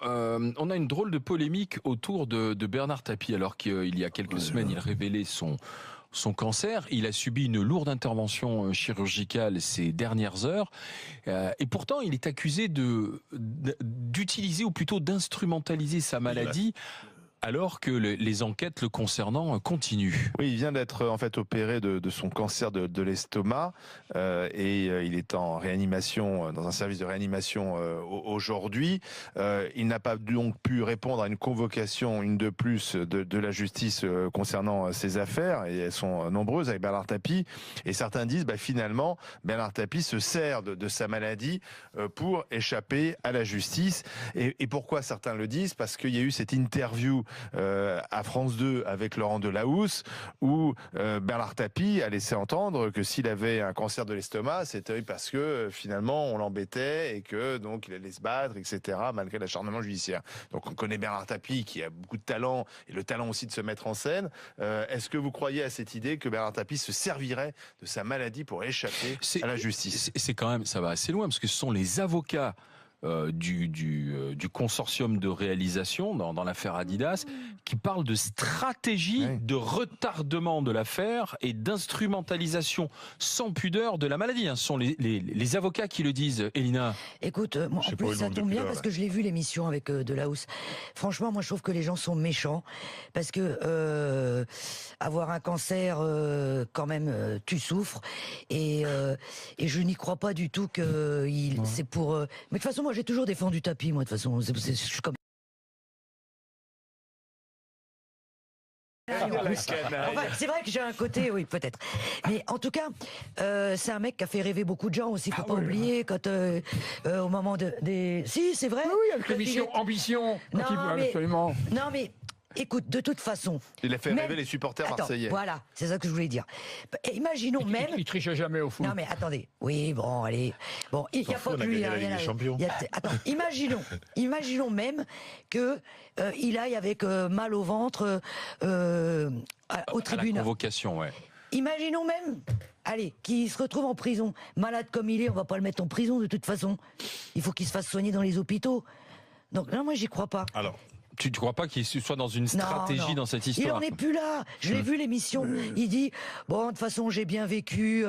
On a une drôle de polémique autour de Bernard Tapie, alors qu'il y a quelques semaines, il révélait son cancer. Il a subi une lourde intervention chirurgicale ces dernières heures. Et pourtant, il est accusé d'utiliser ou plutôt d'instrumentaliser sa maladie, alors que les enquêtes le concernant continuent. Oui, il vient d'être en fait opéré de son cancer de l'estomac il est en réanimation, dans un service de réanimation aujourd'hui. Il n'a pas donc pu répondre à une convocation, une de plus, de la justice concernant ses affaires, et elles sont nombreuses avec Bernard Tapie. Et certains disent, finalement, Bernard Tapie se sert de sa maladie pour échapper à la justice. Et pourquoi certains le disent? Parce qu'il y a eu cette interview à France 2 avec Laurent Delahousse où Bernard Tapie a laissé entendre que s'il avait un cancer de l'estomac, c'était parce que finalement on l'embêtait et que donc il allait se battre, etc., malgré l'acharnement judiciaire. Donc on connaît Bernard Tapie qui a beaucoup de talent et le talent aussi de se mettre en scène. Est-ce que vous croyez à cette idée que Bernard Tapie se servirait de sa maladie pour échapper à la justice? C'est quand même, ça va assez loin, parce que ce sont les avocats du consortium de réalisation dans l'affaire Adidas qui parle de stratégie de retardement de l'affaire et d'instrumentalisation sans pudeur de la maladie. Ce sont les avocats qui le disent, Elina. Écoute, moi, en plus ça tombe bien parce que je l'ai vu l'émission avec Delahousse. Franchement, moi je trouve que les gens sont méchants parce que avoir un cancer, quand même, tu souffres et je n'y crois pas du tout que c'est pour. Mais de toute façon, moi j'ai toujours défendu Tapie, moi de toute façon, je suis comme. Enfin, c'est vrai que j'ai un côté, oui, peut-être. Mais en tout cas, c'est un mec qui a fait rêver beaucoup de gens aussi, faut pas oublier, quand au moment des. Si, c'est vrai. Oui, avec l'émission Ambition. Absolument. Non, mais. Écoute, de toute façon... Il a fait rêver les supporters marseillais. Voilà, c'est ça que je voulais dire. Imaginons même... Il trichait jamais au foot. Non mais attendez. Oui, bon, allez. Bon, il n'y a pas que lui. Attends, imaginons même que il aille avec mal au ventre au tribunal. À la convocation, ouais. Imaginons même... Allez, qu'il se retrouve en prison. Malade comme il est, on va pas le mettre en prison de toute façon. Il faut qu'il se fasse soigner dans les hôpitaux. Donc non, moi j'y crois pas. Alors... Tu ne crois pas qu'il soit dans une stratégie dans cette histoire? Il n'en est plus là. Je l'ai vu l'émission. Il dit bon, de toute façon, j'ai bien vécu.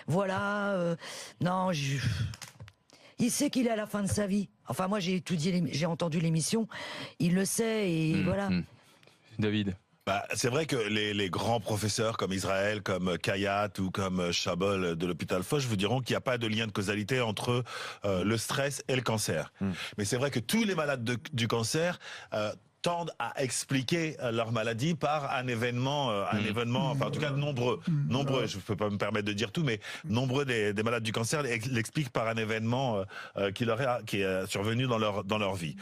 Voilà. Non, il sait qu'il est à la fin de sa vie. Enfin, moi, j'ai étudié, j'ai entendu l'émission. Il le sait et voilà. David. C'est vrai que les grands professeurs comme Israël, comme Kayat ou comme Chabol de l'hôpital Foch vous diront qu'il n'y a pas de lien de causalité entre le stress et le cancer. Mais c'est vrai que tous les malades du cancer tendent à expliquer leur maladie par un événement, enfin en tout cas nombreux, je ne peux pas me permettre de dire tout, mais nombreux des malades du cancer l'expliquent par un événement qui est survenu dans leur vie.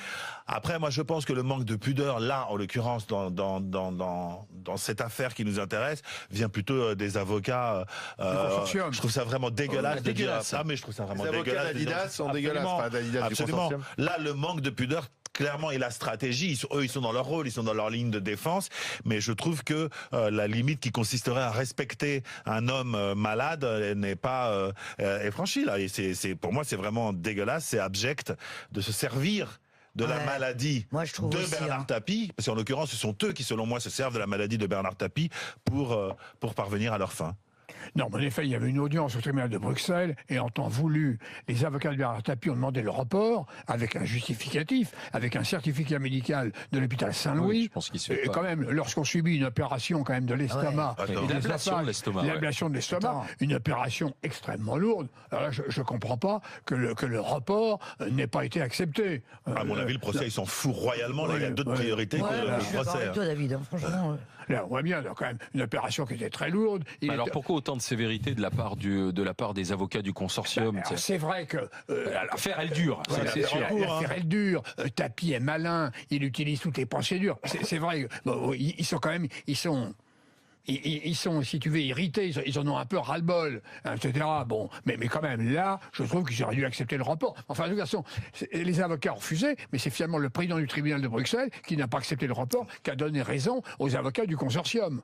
Après, moi je pense que le manque de pudeur, là en l'occurrence dans cette affaire qui nous intéresse, vient plutôt des avocats. Je trouve ça vraiment dégueulasse de dire ça, mais je trouve ça vraiment dégueulasse. Les avocats d'Adidas sont dégueulasses, d'Adidas du consortium. Là, le manque de pudeur, clairement, et la stratégie, eux, ils sont dans leur rôle, ils sont dans leur ligne de défense, mais je trouve que la limite qui consisterait à respecter un homme malade n'est pas est franchie là. Et pour moi, c'est vraiment dégueulasse, c'est abject de se servir de la maladie de Bernard Tapie, parce qu'en l'occurrence, ce sont eux qui, selon moi, se servent de la maladie de Bernard Tapie pour parvenir à leur fin. Non, mais en effet, il y avait une audience au tribunal de Bruxelles, et en temps voulu, les avocats de Bernard Tapie ont demandé le report, avec un justificatif, avec un certificat médical de l'hôpital Saint-Louis. Je pense qu'il se fait et pas. quand même, lorsqu'on subit une opération quand même de l'estomac, l'ablation de l'estomac, une opération extrêmement lourde, alors là, je ne comprends pas que le report n'ait pas été accepté. À mon avis, le procès, il s'en fout royalement. Là, il y a d'autres priorités que le je suis d'accord procès. avec toi, David, hein, franchement. Là, on voit bien, il y a quand même une opération qui était très lourde. Alors pourquoi autant de sévérité de la part des avocats du consortium? C'est vrai que l'affaire elle dure, c'est sûr. L'affaire elle dure. Tapie est malin, il utilise toutes les procédures. C'est vrai. Bon, ils sont quand même, ils sont, si tu veux, irrités, ils en ont un peu ras-le-bol, etc. Bon, mais quand même, là, je trouve qu'ils auraient dû accepter le report. Enfin, de toute façon, les avocats ont refusé, mais c'est finalement le président du tribunal de Bruxelles qui n'a pas accepté le report, qui a donné raison aux avocats du consortium.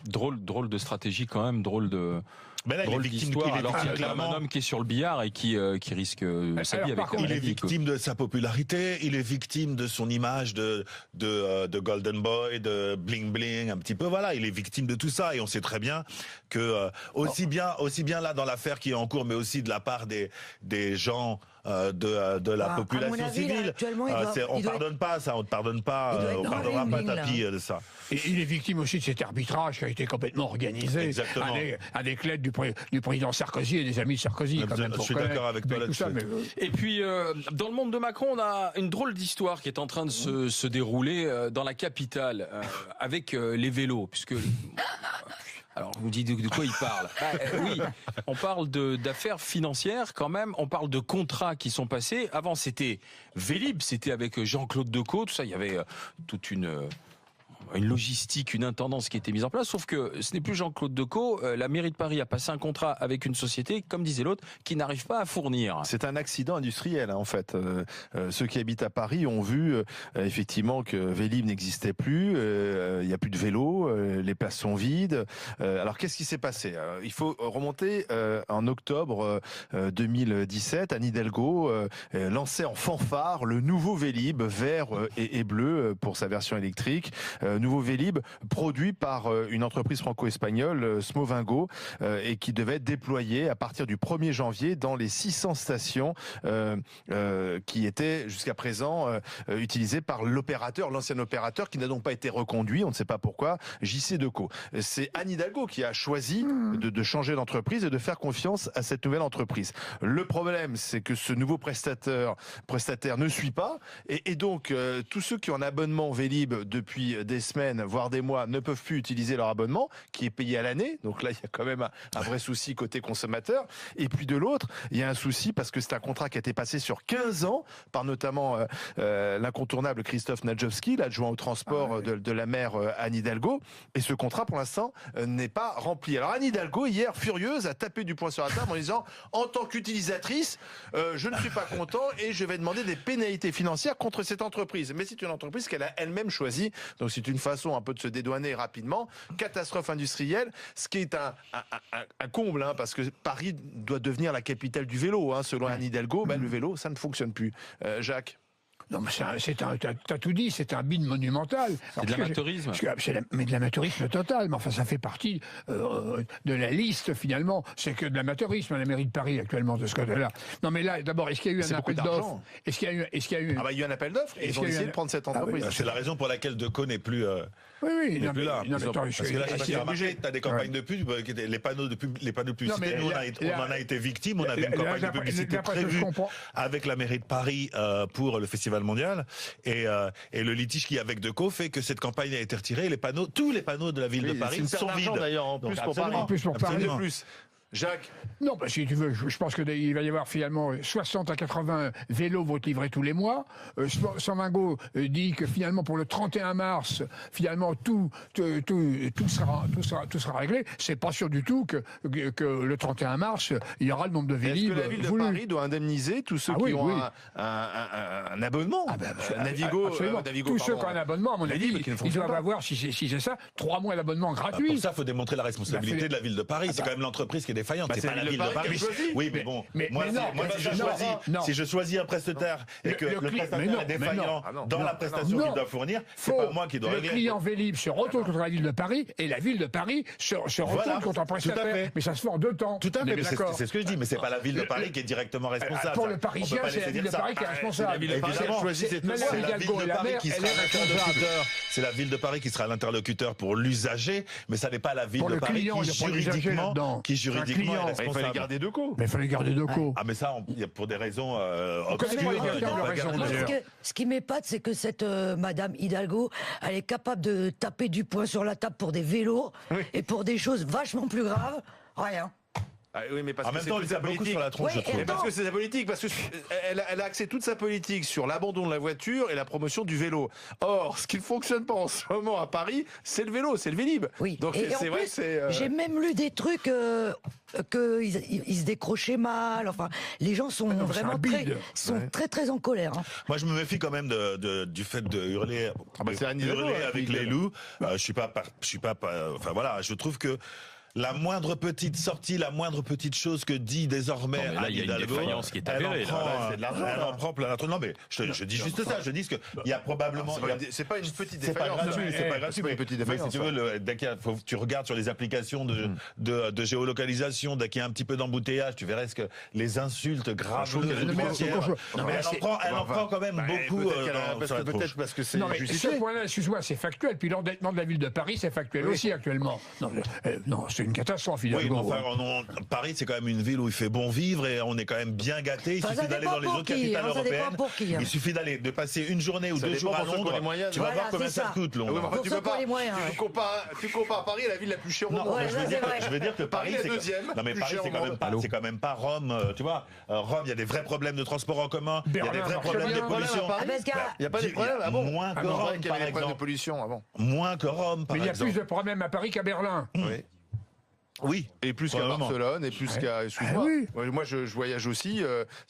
Drôle de stratégie quand même, drôle de... Mais là, il est Drôle victime, d'histoire, il est alors victime qu'il y a clairement. un homme qui est sur le billard et qui risque sa vie avec par contre, Il est maladie, quoi. victime de sa popularité, il est victime de son image de Golden Boy, de bling bling, un petit peu, voilà, il est victime de tout ça et on sait très bien que aussi bien là dans l'affaire qui est en cours, mais aussi de la part des gens de la population à mon avis, civile. là, actuellement, On pardonne pas ça, on ne pardonne pas, il doit être on dans pardonnera la pas ligne, là. Tapi de ça. Et il est victime aussi de cet arbitrage qui a été complètement organisé. Exactement. Avec l'aide du président Sarkozy et des amis de Sarkozy. Quand même, Je suis d'accord avec toi là-dessus. Et puis, dans le monde de Macron, on a une drôle d'histoire qui est en train de se dérouler dans la capitale, avec les vélos, puisque... Alors, vous dites de quoi il parle? Oui, on parle d'affaires financières quand même, on parle de contrats qui sont passés. Avant, c'était Vélib, c'était avec Jean-Claude Decaux, tout ça, il y avait toute une logistique, une intendance qui était mise en place, sauf que ce n'est plus Jean-Claude Decaux. La mairie de Paris a passé un contrat avec une société, comme disait l'autre, qui n'arrive pas à fournir. C'est un accident industriel, hein, en fait. Ceux qui habitent à Paris ont vu effectivement que Vélib n'existait plus, il n'y a plus de vélos, les places sont vides. Alors qu'est-ce qui s'est passé? Il faut remonter en octobre 2017. Anne Hidalgo lançait en fanfare le nouveau Vélib, vert et bleu pour sa version électrique. Nouveau Vélib produit par une entreprise franco-espagnole, Smovingo, et qui devait être déployé à partir du 1er janvier dans les 600 stations qui étaient jusqu'à présent utilisées par l'opérateur, l'ancien opérateur, qui n'a donc pas été reconduit, on ne sait pas pourquoi, JC Decaux. C'est Anne Hidalgo qui a choisi de changer d'entreprise et de faire confiance à cette nouvelle entreprise. Le problème, c'est que ce nouveau prestataire ne suit pas, et donc tous ceux qui ont un abonnement Vélib depuis des semaines, voire des mois, ne peuvent plus utiliser leur abonnement, qui est payé à l'année. Donc là, il y a quand même un vrai souci côté consommateur. Et puis de l'autre, il y a un souci parce que c'est un contrat qui a été passé sur 15 ans par notamment l'incontournable Christophe Nadjowski, l'adjoint au transport de la maire Anne Hidalgo. Et ce contrat, pour l'instant, n'est pas rempli. Alors Anne Hidalgo, hier, furieuse, a tapé du poing sur la table en disant « En tant qu'utilisatrice, je ne suis pas content et je vais demander des pénalités financières contre cette entreprise. » Mais c'est une entreprise qu'elle a elle-même choisie. Donc c'est une façon un peu de se dédouaner rapidement. Catastrophe industrielle, ce qui est un comble, hein, parce que Paris doit devenir la capitale du vélo, hein, selon Anne Hidalgo. Le vélo, ça ne fonctionne plus. Jacques? Non, mais t'as tout dit, c'est un bide monumental. C'est de l'amateurisme. Mais de l'amateurisme total. Mais enfin, ça fait partie de la liste, finalement. C'est que de l'amateurisme à la mairie de Paris, actuellement, de ce côté-là. Non, mais là, d'abord, est-ce qu'il y a eu un appel d'offres? Est-ce qu'il y a eu... Ah bah, il y a eu un appel d'offres, ils ont décidé de prendre cette entreprise. C'est la raison pour laquelle Decaux n'est plus... Oui, non, plus là. Non, mais attends, parce que là, je sais pas si tu as remarqué, tu as des campagnes de pub, les panneaux de publicité, nous, on en a été victimes, on avait une campagne de publicité prévue avec la mairie de Paris pour le Festival mondial, et le litige qu'il y a avec Decaux fait que cette campagne a été retirée, tous les panneaux de la ville de Paris sont vides. D'ailleurs, en plus pour Paris. En plus pour Paris. Jacques? Non, si tu veux, je pense qu'il va y avoir finalement 60 à 80 vélos vont être livrés tous les mois. Smovingo dit que finalement pour le 31 mars, finalement tout sera réglé. C'est pas sûr du tout que le 31 mars, il y aura le nombre de Vélib. Est-ce que la ville de Paris doit indemniser tous ceux qui ont un abonnement? Navigo, tous ceux qui ont un abonnement, à mon avis, ils doivent avoir, si c'est ça, 3 mois d'abonnement gratuit. Pour ça, il faut démontrer la responsabilité de la ville de Paris. C'est quand même l'entreprise qui est défaillante. C'est pas la ville de Paris. Oui, mais bon, si je choisis un prestataire et que le prestataire est défaillant dans la prestation qu'il doit fournir, c'est pas moi qui dois régler. Le client Vélib se retourne contre la ville de Paris et la ville de Paris se retourne contre un prestataire. Mais ça se fait en 2 temps. Tout à fait, c'est ce que je dis, mais c'est pas la ville de Paris qui est directement responsable. Pour le Parisien, c'est la ville de Paris qui est responsable. C'est la ville de Paris qui sera l'interlocuteur pour l'usager, mais ça n'est pas la ville de Paris qui juridiquement est responsable. Il fallait garder Decaux. Mais il fallait garder Decaux. Ah mais ça, pour des raisons obscures. Ce qui m'épate, c'est que cette Madame Hidalgo, elle est capable de taper du poing sur la table pour des vélos et pour des choses vachement plus graves, rien. Ah oui, mais parce en même temps, il a beaucoup sur la tronche, je trouve. Parce que c'est sa politique, parce que elle a axé toute sa politique sur l'abandon de la voiture et la promotion du vélo. Or, ce qui ne fonctionne pas en ce moment à Paris, c'est le vélo, c'est le Vélib. Oui. Donc c'est vrai que c'est. J'ai même lu des trucs qu'ils se décrochaient mal. Enfin, les gens sont vraiment très en colère. Hein. Moi, je me méfie quand même du fait de hurler, hurler avec les loups. Je suis pas. Enfin voilà, je trouve que la moindre petite sortie, la moindre petite chose que dit désormais Non, mais là, il y a une Hidalgo, défaillance qui est elle en avérée, prend, là. C'est de l'argent, elle là. en prend plein la tronche. Non mais je dis juste ça, je dis qu'il y a probablement... C'est pas une petite C'est pas défaillance. gratuit, c'est pas gratuit. C'est pas une petite défaillance. Si tu veux, dès qu'il y a, tu regardes sur les applications de géolocalisation, dès qu'il y a un petit peu d'embouteillage, tu verrais que les insultes graves. Elle en prend quand même beaucoup. Peut-être parce que c'est Non, mais justifié. ce point-là, excuse-moi, c'est factuel. Puis l'endettement de la ville de Paris, c'est factuel aussi actuellement. Non, c'est une catastrophe, Oui, Hidalgo. mais enfin, Paris, c'est quand même une ville où il fait bon vivre et on est quand même bien gâté. Il Enfin, suffit ça d'aller dépend dans les pour autres qui, capitales hein, ça dépend européennes. pour qui, hein. Il suffit de passer une journée ou Ça 2 dépend jours à pour ceux qui ont Londres. les moyens. Tu vas Voilà, voir combien c'est ça ça. coûte, Ah oui, Londres. mais enfin, Pour ceux qui ont les moyens, ouais. tu compares Paris à la ville la plus chère au Non, monde. mais ça, c'est vrai. je veux dire que Paris, Paris est c'est deuxième, non mais plus Paris, cher c'est au quand même monde. pas, c'est quand même pas Rome, tu vois. Rome, il y a des vrais problèmes de transport en commun, il y a des Berlin vrais marche problèmes de bien. pollution. Ah, parce qu'il y a- Il n'y a pas de problème. Ah bon Moins que Ah non, Rome, qu'il y par avait des problèmes de exemple. pollution avant. Moins que Rome, par Mais il y a exemple. plus de problèmes à Paris qu'à Berlin. Oui. Oui, Et plus qu'à probablement. Barcelone, et plus qu'à. Excuse-moi. Ah oui. Moi, je voyage aussi.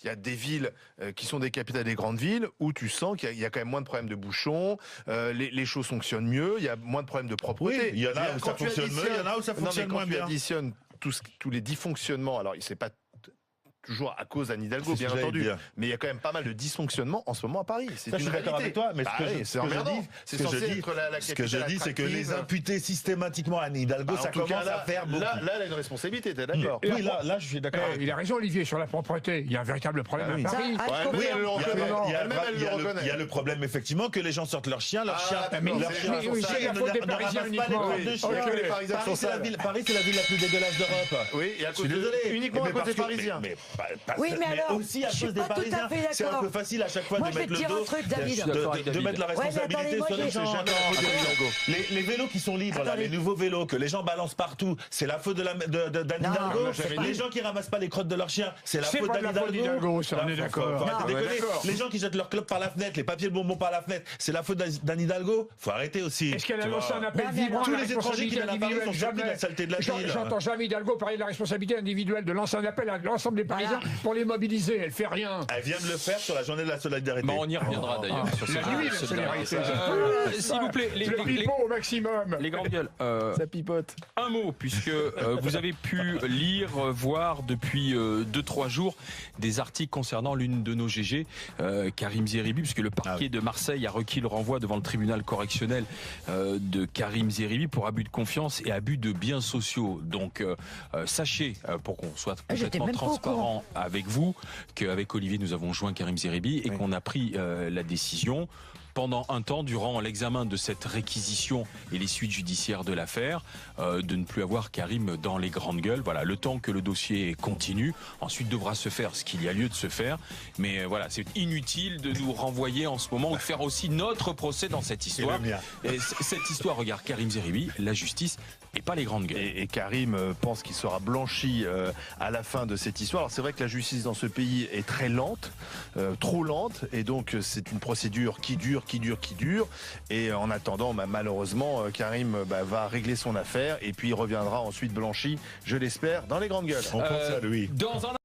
Il y a des villes qui sont des capitales des grandes villes où tu sens qu'il y a quand même moins de problèmes de bouchons, les choses fonctionnent mieux, il y a moins de problèmes de propreté. Oui, il y en a où Quand ça tu fonctionne mieux, il y en a où ça Non, mais fonctionne quand moins tu bien. additionnes tous les dysfonctionnements, alors c'est pas toujours à cause d'Anne Hidalgo, C'est ce bien que j'allais entendu. dire. Mais il y a quand même pas mal de dysfonctionnements en ce moment à Paris. C'est Ça, je une suis d'accord réalité. avec toi, mais Bah ce que oui, je c'est emmerdant. dis, C'est ce que je censé dis, être la ce que je capitale dis, c'est que les attractive. imputer systématiquement à Anne Hidalgo, Bah, en ça tout cas, commence à faire beaucoup. Là, elle a une responsabilité, t'es d'accord? Oui, là, je suis d'accord. Il a raison, Olivier, sur la propreté. Il y a un véritable problème Ah oui. à Paris. Ça, Ouais, je oui, confirme. elle le reconnaît. Elle-même, elle le reconnaît. Il y a le problème, effectivement, que les gens sortent leur chien, leur Ah, chien. mais leur c'est- chien, mais oui, ça, c'est la ne- faute des ne Parisiens ramasse pas les uniquement. crottes de Oui, chien. ok, les Parisiens sont sales. Paris, c'est la ville la plus dégueulasse d'Europe. Oui, et à Je cause suis désolé. uniquement Mais à cause parce des que- Parisiens. Oui, mais alors, aussi à je suis cause des pas tout à Parisiens. fait C'est un d'accord. peu facile à chaque fois Moi, de je vais mettre te le dire un dos, truc, David. Je suis d'accord avec de David. mettre la Ouais, mais responsabilité attendez, moi, sur les j'ai- gens. Les vélos qui sont libres, là, Attendez. les nouveaux vélos que les gens balancent partout, c'est la faute d'Anne Non, Hidalgo. c'est pas- Les gens qui ramassent pas les crottes de leurs chiens, c'est la C'est faute pas de d'Anne la faute d'Hidalgo, ça, on est d'accord. Faut arrêter de Non, déconner. d'accord. Les gens qui jettent leurs clopes par la fenêtre, les papiers de bonbons par la fenêtre, c'est la faute d'Anne Hidalgo. Faut arrêter aussi. Est-ce qu'elle a tu lancé vois. un appel Non, mais vibrant alors, à la tous les étrangers qui responsabilité viennent à Paris sont individuelle? surpris de la saleté de la ville. J'entends jamais Hidalgo parler de la responsabilité individuelle, de lancer un appel à l'ensemble des Parisiens pour les mobiliser. Elle fait rien. Elle vient de le faire sur la journée de la solidarité. Bah, on y reviendra d'ailleurs sur La cette nuit, la solidarité. solidarité. S'il vous plaît, Le pipeau au maximum. les grandes gueules. Ça pipote. Un mot, puisque vous avez pu lire, voir depuis 2-3 jours des articles concernant l'une de nos GG, Karim Zeribi, puisque le parquet de Marseille a requis le renvoi devant le tribunal correctionnel de Karim Zeribi pour abus de confiance et abus de biens sociaux. Donc sachez, pour qu'on soit j'étais complètement même pas au transparent avec vous, qu'avec Olivier nous avons joint Karim Zeribi et qu'on a pris la décision pendant un temps, durant l'examen de cette réquisition et les suites judiciaires de l'affaire, de ne plus avoir Karim dans les grandes gueules. Voilà, le temps que le dossier continue. Ensuite devra se faire ce qu'il y a lieu de se faire. Mais voilà, c'est inutile de nous renvoyer en ce moment ou de faire aussi notre procès dans cette histoire. le mien. Et cette histoire regarde Karim Zeribi, la justice et pas les grandes gueules. Et Karim pense qu'il sera blanchi à la fin de cette histoire. Alors c'est vrai que la justice dans ce pays est très lente, trop lente, et donc c'est une procédure qui dure. Et en attendant, malheureusement, Karim va régler son affaire et puis il reviendra ensuite blanchi, je l'espère, dans les grandes gueules. On pense à lui. Dans un